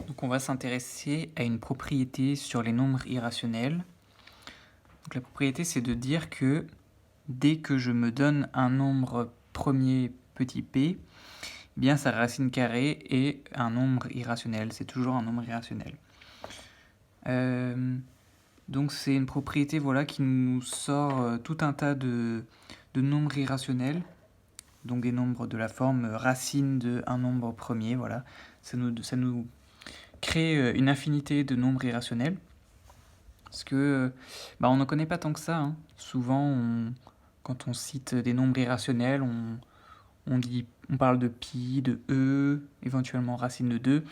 Donc on va s'intéresser à une propriété sur les nombres irrationnels. Donc la propriété, c'est de dire que dès que je me donne un nombre premier petit p, eh bien sa racine carrée est un nombre irrationnel. C'est toujours un nombre irrationnel. Donc c'est une propriété qui nous sort tout un tas de nombres irrationnels. Donc des nombres de la forme racine de un nombre premier. Voilà. Ça nous crée une infinité de nombres irrationnels. Parce que on n'en connaît pas tant que ça. Hein. Souvent, quand on cite des nombres irrationnels, on parle de pi, de e, éventuellement racine de 2.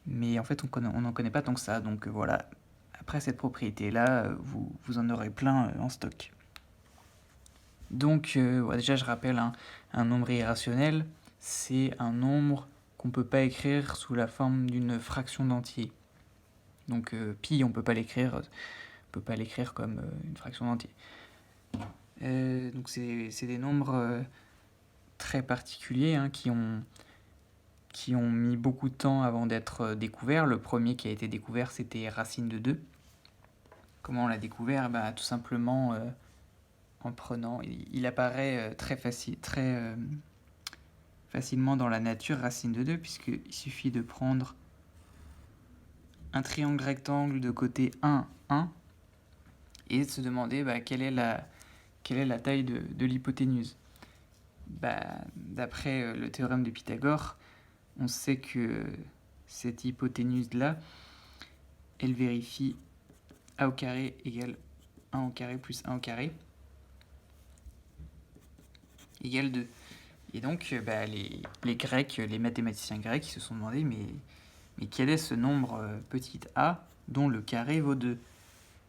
Mais en fait, on n'en connaît pas tant que ça. Donc voilà, après cette propriété-là, vous en aurez plein en stock. Donc déjà, je rappelle, un nombre irrationnel, c'est un nombre qu'on ne peut pas écrire sous la forme d'une fraction d'entier. Donc pi, on ne peut pas l'écrire comme une fraction d'entier. Donc c'est des nombres très particuliers qui ont mis beaucoup de temps avant d'être découverts. Le premier qui a été découvert, c'était racine de 2. Comment on l'a découvert ? Tout simplement en prenant... Il apparaît très facilement dans la nature, racine de 2, puisqu'il suffit de prendre un triangle rectangle de côté 1, 1, et de se demander quelle est la taille de l'hypoténuse. D'après le théorème de Pythagore, on sait que cette hypoténuse-là, elle vérifie a au carré égale 1 au carré plus 1 au carré égale 2. Et donc, les Grecs, les mathématiciens grecs, ils se sont demandé, mais quel est ce nombre petit a dont le carré vaut 2 ?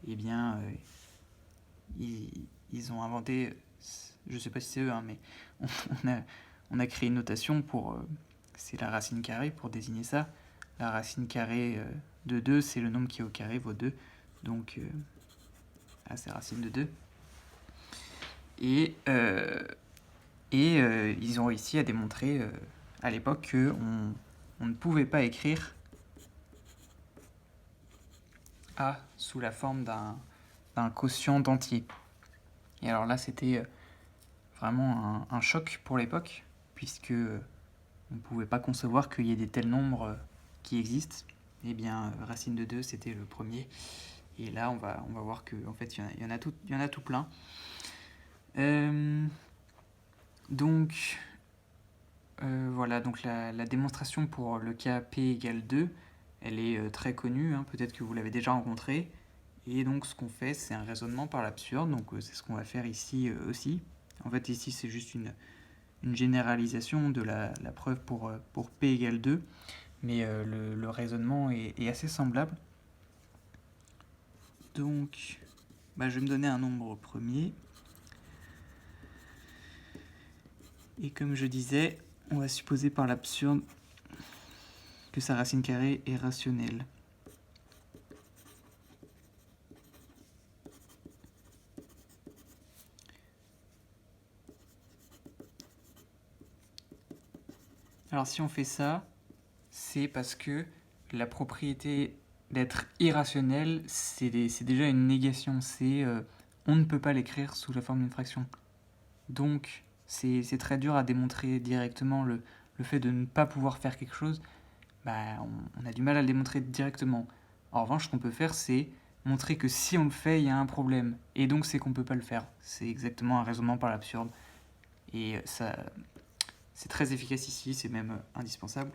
Eh bien, ils ont inventé, je ne sais pas si c'est eux, mais on a créé une notation pour... c'est la racine carrée pour désigner ça. La racine carrée de 2, c'est le nombre qui au carré vaut 2. Donc, c'est racine de 2. Et ils ont réussi à démontrer à l'époque qu'on ne pouvait pas écrire A sous la forme d'un quotient d'entier. Et alors là, c'était vraiment un choc pour l'époque, puisque on ne pouvait pas concevoir qu'il y ait des tels nombres qui existent. Eh bien, racine de 2, c'était le premier. Et là, on va voir qu'en fait, il y en a tout plein. Donc, voilà, donc la démonstration pour le cas p égale 2, elle est très connue, peut-être que vous l'avez déjà rencontrée. Et donc, ce qu'on fait, c'est un raisonnement par l'absurde. Donc, c'est ce qu'on va faire ici aussi. En fait, ici, c'est juste une généralisation de la preuve pour p égale 2. Mais le raisonnement est assez semblable. Donc, je vais me donner un nombre premier. Et comme je disais, on va supposer par l'absurde que sa racine carrée est rationnelle. Alors si on fait ça, c'est parce que la propriété d'être irrationnel, c'est déjà une négation. C'est on ne peut pas l'écrire sous la forme d'une fraction. Donc c'est très dur à démontrer directement le fait de ne pas pouvoir faire quelque chose. On a du mal à le démontrer directement. En revanche, ce qu'on peut faire, c'est montrer que si on le fait, il y a un problème. Et donc c'est qu'on ne peut pas le faire. C'est exactement un raisonnement par l'absurde. Et ça, c'est très efficace ici, c'est même indispensable.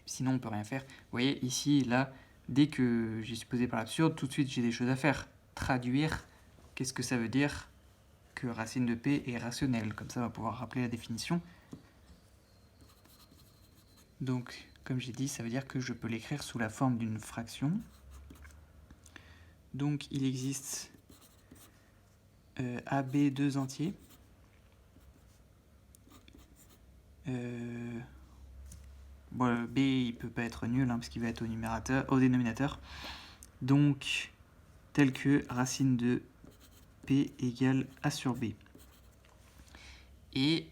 Sinon, on ne peut rien faire. Vous voyez, ici, là, dès que j'ai supposé par l'absurde, tout de suite, j'ai des choses à faire. Traduire, qu'est-ce que ça veut dire que racine de p est rationnelle. Comme ça, on va pouvoir rappeler la définition. Donc, comme j'ai dit, ça veut dire que je peux l'écrire sous la forme d'une fraction. Donc, il existe AB 2 entiers. B, il peut pas être nul, parce qu'il va être au dénominateur. Donc, tel que racine de P égale A sur B. Et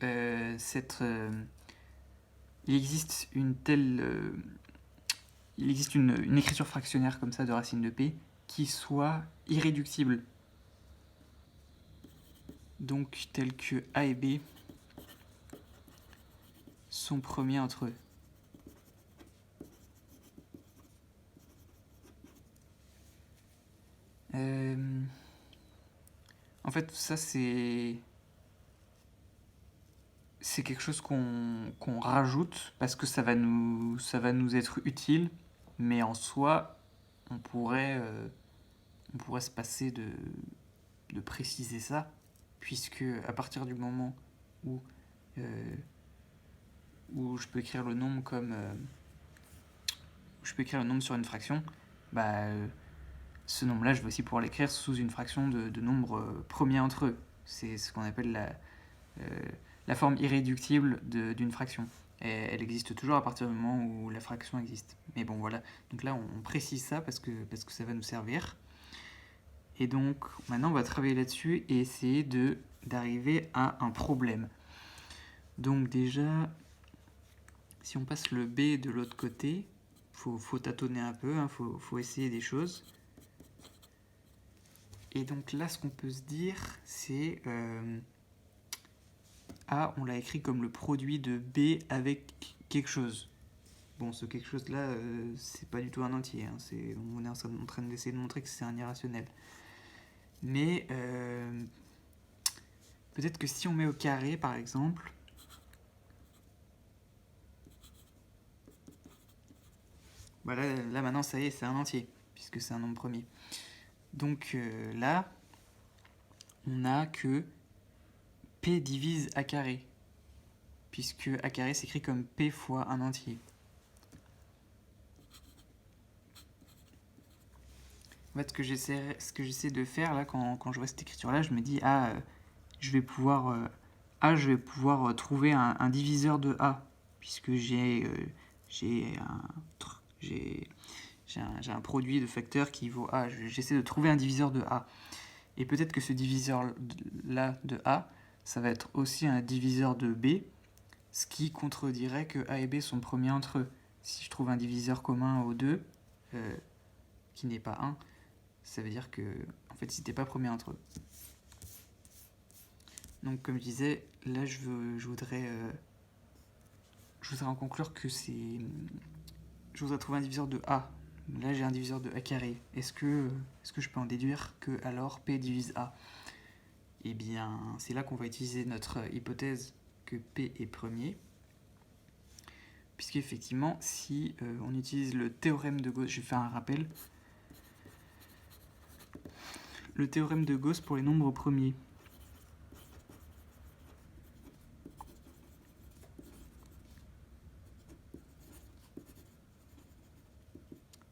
il existe une telle il existe une écriture fractionnaire comme ça de racine de P qui soit irréductible. Donc tel que A et B sont premiers entre eux. En fait, ça c'est quelque chose qu'on rajoute parce que ça va nous être utile, mais en soi, on pourrait se passer de préciser ça, puisque à partir du moment où je peux écrire le nombre comme je peux écrire le nombre sur une fraction, ce nombre-là, je vais aussi pouvoir l'écrire sous une fraction de nombres premiers entre eux. C'est ce qu'on appelle la forme irréductible d'une fraction. Et elle existe toujours à partir du moment où la fraction existe. Mais bon, voilà. Donc là, on précise ça parce que ça va nous servir. Et donc, maintenant, on va travailler là-dessus et essayer d'arriver à un problème. Donc déjà, si on passe le B de l'autre côté, faut tâtonner un peu, hein, faut essayer des choses. Et donc là, ce qu'on peut se dire, c'est A, on l'a écrit comme le produit de B avec quelque chose. Bon, ce quelque chose-là, c'est pas du tout un entier. Hein, on est en train d'essayer de montrer que c'est un irrationnel. Mais peut-être que si on met au carré, par exemple, voilà, là maintenant, ça y est, c'est un entier, puisque c'est un nombre premier. Donc là, on a que P divise A carré, puisque A carré s'écrit comme P fois un entier. En fait, ce que j'essaie de faire là, quand je vois cette écriture-là, je me dis, je vais pouvoir trouver un diviseur de A, puisque j'ai un produit de facteurs qui vaut A. J'essaie de trouver un diviseur de A. Et peut-être que ce diviseur-là de A, ça va être aussi un diviseur de B, ce qui contredirait que A et B sont premiers entre eux. Si je trouve un diviseur commun aux deux, qui n'est pas 1, ça veut dire que, en fait, ils n'étaient pas premiers entre eux. Donc, comme je disais, là, je voudrais en conclure que je voudrais trouver un diviseur de A. Là, j'ai un diviseur de A carré. Est-ce que je peux en déduire que alors P divise A? Eh bien, c'est là qu'on va utiliser notre hypothèse que P est premier. Puisqu'effectivement, si on utilise le théorème de Gauss, je vais faire un rappel. Le théorème de Gauss pour les nombres premiers.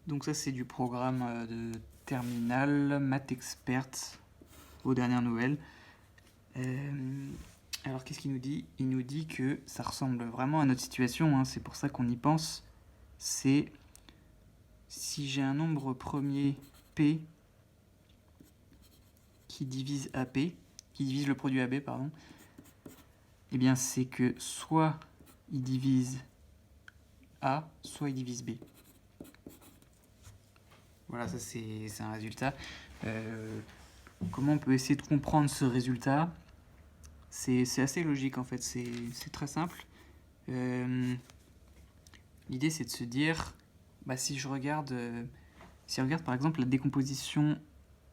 Donc ça, c'est du programme de terminale, maths experte, aux dernières nouvelles. Alors, qu'est-ce qu'il nous dit? Il nous dit que ça ressemble vraiment à notre situation, hein, c'est pour ça qu'on y pense. C'est si j'ai un nombre premier P qui divise AP, qui divise le produit AB, pardon, eh bien c'est que soit il divise A, soit il divise B. Voilà, ça c'est un résultat. Comment on peut essayer de comprendre ce résultat? C'est assez logique en fait, c'est très simple. L'idée c'est de se dire, si je regarde par exemple la décomposition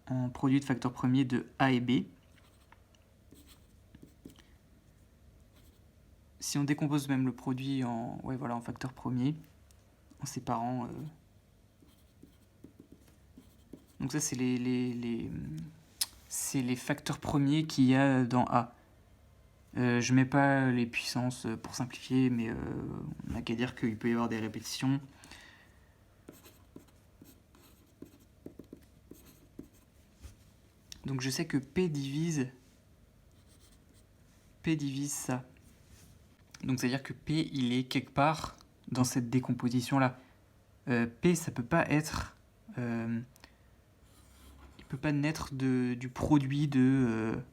en produit de facteurs premiers de A et B, si on décompose même le produit en facteurs premiers, en séparant... donc ça c'est les facteurs premiers qu'il y a dans A. Je mets pas les puissances pour simplifier, mais on n'a qu'à dire qu'il peut y avoir des répétitions. Donc je sais que P divise ça. Donc c'est-à-dire que P, il est quelque part dans cette décomposition-là. P, ça peut pas être... il peut pas naître du produit d'un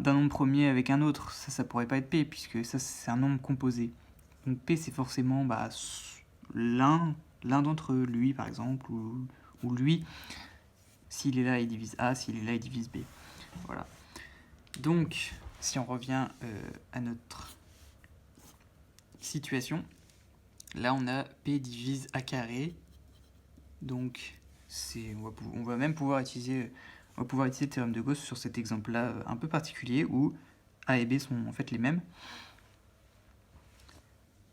nombre premier avec un autre. Ça pourrait pas être P, puisque ça, c'est un nombre composé. Donc P, c'est forcément l'un l'un d'entre eux, lui par exemple, ou lui. S'il est là, il divise A, s'il est là, il divise B. Voilà. Donc, si on revient à notre situation, là on a P divise A carré. Donc, on va même pouvoir utiliser le théorème de Gauss sur cet exemple-là un peu particulier où A et B sont en fait les mêmes.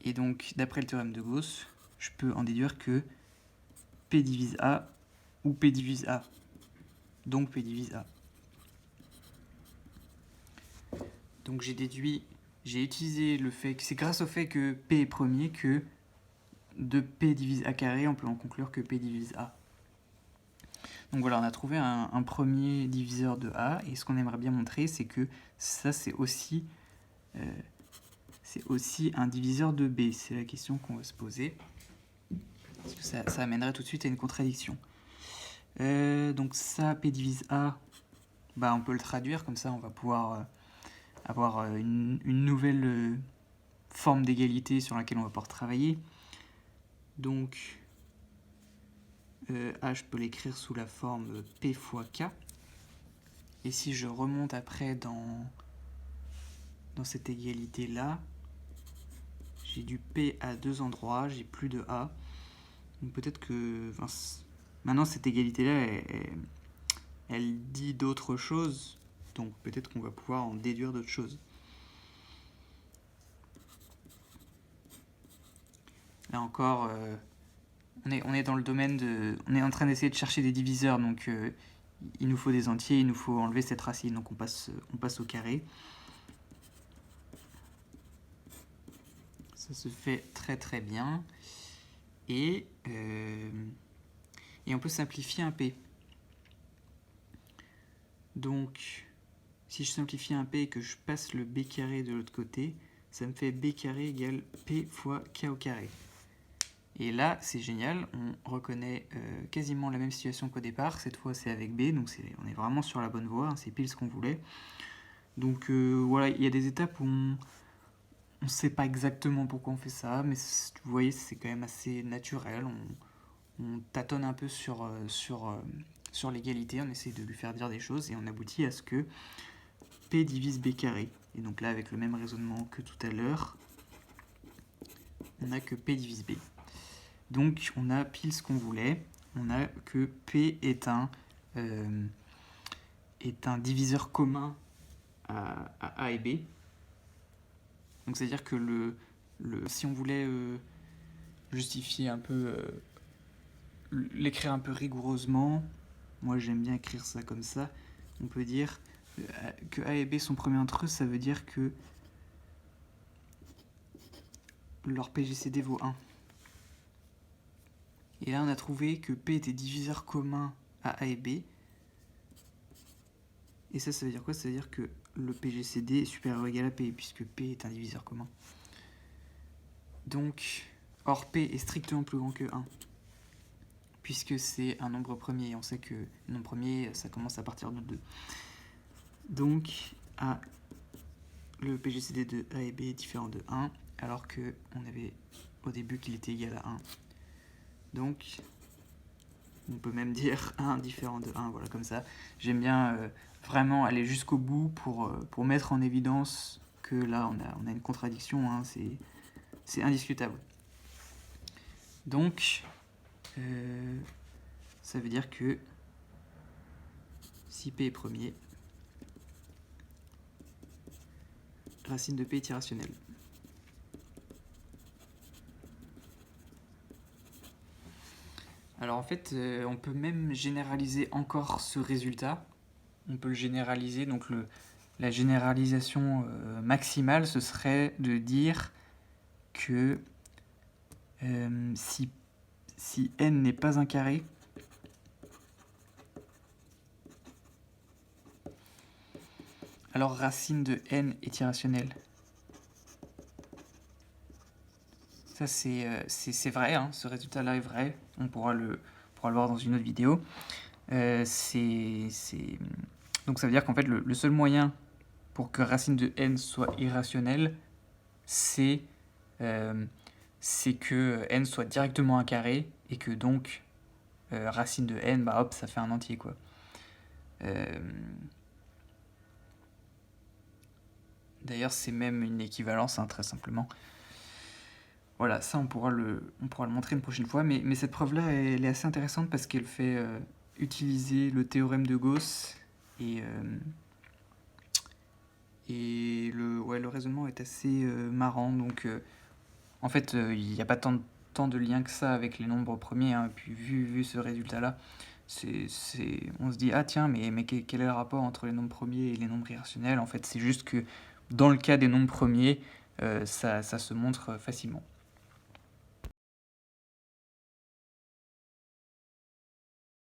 Et donc, d'après le théorème de Gauss, je peux en déduire que P divise A ou P divise A. Donc P divise A. Donc j'ai utilisé le fait que c'est grâce au fait que P est premier que de P divise A carré, on peut en conclure que P divise A. Donc voilà, on a trouvé un premier diviseur de A, et ce qu'on aimerait bien montrer, c'est que ça, c'est aussi un diviseur de B. C'est la question qu'on va se poser, parce que ça amènerait tout de suite à une contradiction. Donc ça, P divise A, bah, on peut le traduire, comme ça on va pouvoir avoir une nouvelle forme d'égalité sur laquelle on va pouvoir travailler. Donc A, je peux l'écrire sous la forme P fois K. Et si je remonte après dans cette égalité-là, j'ai du P à deux endroits, j'ai plus de A. Donc peut-être que... maintenant, cette égalité-là, elle dit d'autres choses. Donc peut-être qu'on va pouvoir en déduire d'autres choses. Là encore, on est dans le domaine de... On est en train d'essayer de chercher des diviseurs, donc il nous faut des entiers, il nous faut enlever cette racine, donc on passe au carré. Ça se fait très très bien. Et on peut simplifier un P. Donc, si je simplifie un P et que je passe le B carré de l'autre côté, ça me fait B carré égale P fois K au carré. Et là, c'est génial, on reconnaît quasiment la même situation qu'au départ. Cette fois, c'est avec B, donc on est vraiment sur la bonne voie, hein, c'est pile ce qu'on voulait. Donc voilà, il y a des étapes où on ne sait pas exactement pourquoi on fait ça, mais vous voyez, c'est quand même assez naturel. On tâtonne un peu sur l'égalité, on essaie de lui faire dire des choses, et on aboutit à ce que P divise B carré. Et donc là, avec le même raisonnement que tout à l'heure, on a que P divise B. Donc on a pile ce qu'on voulait, on a que P est un diviseur commun à A et B. Donc c'est-à-dire que si on voulait justifier un peu, l'écrire un peu rigoureusement, moi j'aime bien écrire ça comme ça, on peut dire que A et B sont premiers entre eux, ça veut dire que leur PGCD vaut 1. Et là, on a trouvé que P était diviseur commun à A et B. Et ça veut dire quoi? Ça veut dire que le PGCD est supérieur ou égal à P, puisque P est un diviseur commun. Donc, or P est strictement plus grand que 1, puisque c'est un nombre premier. Et on sait que le nombre premier, ça commence à partir de 2. Donc, le PGCD de A et B est différent de 1, alors qu'on avait au début qu'il était égal à 1. Donc, on peut même dire 1 différent de 1, voilà, comme ça. J'aime bien vraiment aller jusqu'au bout pour mettre en évidence que là, on a une contradiction, hein, c'est indiscutable. Donc, ça veut dire que si P est premier, racine de P est irrationnelle. Alors en fait, on peut même généraliser encore ce résultat. On peut le généraliser, donc la généralisation maximale, ce serait de dire que si n n'est pas un carré, alors racine de n est irrationnelle. Ça, c'est vrai, hein, ce résultat-là est vrai. On pourra le voir dans une autre vidéo. Donc ça veut dire qu'en fait, le seul moyen pour que racine de n soit irrationnelle, c'est c'est que n soit directement un carré, et que donc racine de n, bah hop, ça fait un entier, quoi. D'ailleurs, c'est même une équivalence, hein, très simplement. Voilà, ça on pourra le montrer une prochaine fois, mais cette preuve-là, elle est assez intéressante parce qu'elle fait utiliser le théorème de Gauss, et le raisonnement est assez marrant. Donc en fait, il n'y a pas tant de lien que ça avec les nombres premiers, hein. Puis vu ce résultat-là, on se dit, ah tiens, mais quel est le rapport entre les nombres premiers et les nombres irrationnels? En fait, c'est juste que dans le cas des nombres premiers, ça se montre facilement.